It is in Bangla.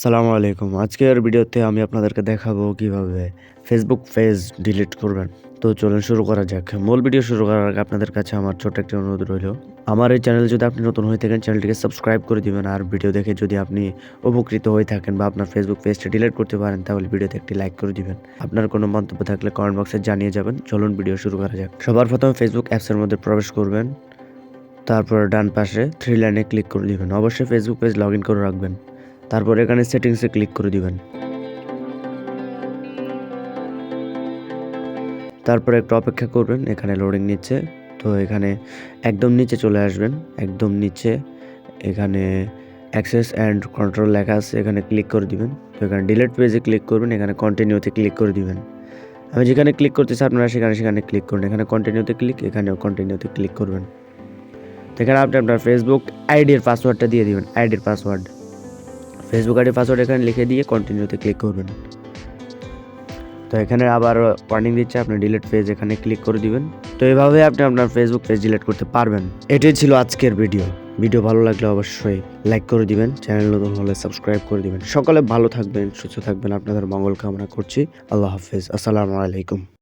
সালামু আলাইকুম। আজকের ভিডিওতে আমি আপনাদেরকে দেখাবো কিভাবে ফেসবুক পেজ ডিলিট করবেন। তো চলুন শুরু করা যাক। মূল ভিডিও শুরু করার আগে আপনাদের কাছে আমার ছোট্ট একটি অনুরোধ রইলো। আমার এই চ্যানেলে যদি আপনি নতুন হয়ে থাকেন চ্যানেলটিকে সাবস্ক্রাইব করে দিবেন। আর ভিডিও দেখে যদি আপনি উপকৃত হয়ে থাকেন বা আপনার ফেসবুক পেজটা ডিলিট করতে পারেন তাহলে ভিডিওতে একটি লাইক করে দিবেন। আপনার কোনো মন্তব্য থাকলে কমেন্ট বক্সে জানিয়ে যাবেন। চলুন ভিডিও শুরু করা যাক। সবার প্রথমে ফেসবুক অ্যাপসের মধ্যে প্রবেশ করবেন। তারপর ডান পাশে 3 লাইনে ক্লিক করে দিবেন। অবশ্যই ফেসবুক পেজ লগইন করে রাখবেন। তারপর এখানে সেটিংসে ক্লিক করে দিবেন। তারপরে একটু অপেক্ষা করবেন, এখানে লোডিং নিচ্ছে। তো এখানে একদম নিচে চলে আসবেন। একদম নিচে এখানে অ্যাক্সেস অ্যান্ড কন্ট্রোল লেখা আছে, এখানে ক্লিক করে দিবেন। তো এখানে ডিলিট পেজে ক্লিক করবেন, এখানে কন্টিনিউতে ক্লিক করে দিবেন। আমি যেখানে ক্লিক করতেছি আপনারা সেখানে ক্লিক করুন। এখানে কন্টিনিউতে ক্লিক, এখানেও কন্টিনিউতে ক্লিক করবেন। তো এখানে আপনি আপনার ফেসবুক আইডির পাসওয়ার্ডটা দিয়ে দিবেন। আইডির পাসওয়ার্ড, ফেসবুক আইডির পাসওয়ার্ড এখানে লিখে দিয়ে কন্টিনিউতে ক্লিক করবেন। তো এখানে আবার ওয়ার্নিং দিচ্ছে, আপনি ডিলিট পেজ এখানে ক্লিক করে দিবেন। তো এভাবে আপনি আপনার ফেসবুক পেজ ডিলিট করতে পারবেন। এটাই ছিল আজকের ভিডিও। ভিডিও ভালো লাগলে অবশ্যই লাইক করে দিবেন, চ্যানেল নতুন হলে সাবস্ক্রাইব করে দিবেন। সকলে ভালো থাকবেন, সুস্থ থাকবেন, আপনাদের মঙ্গল কামনা করছি। আল্লাহ হাফেজ, আসসালামু আলাইকুম।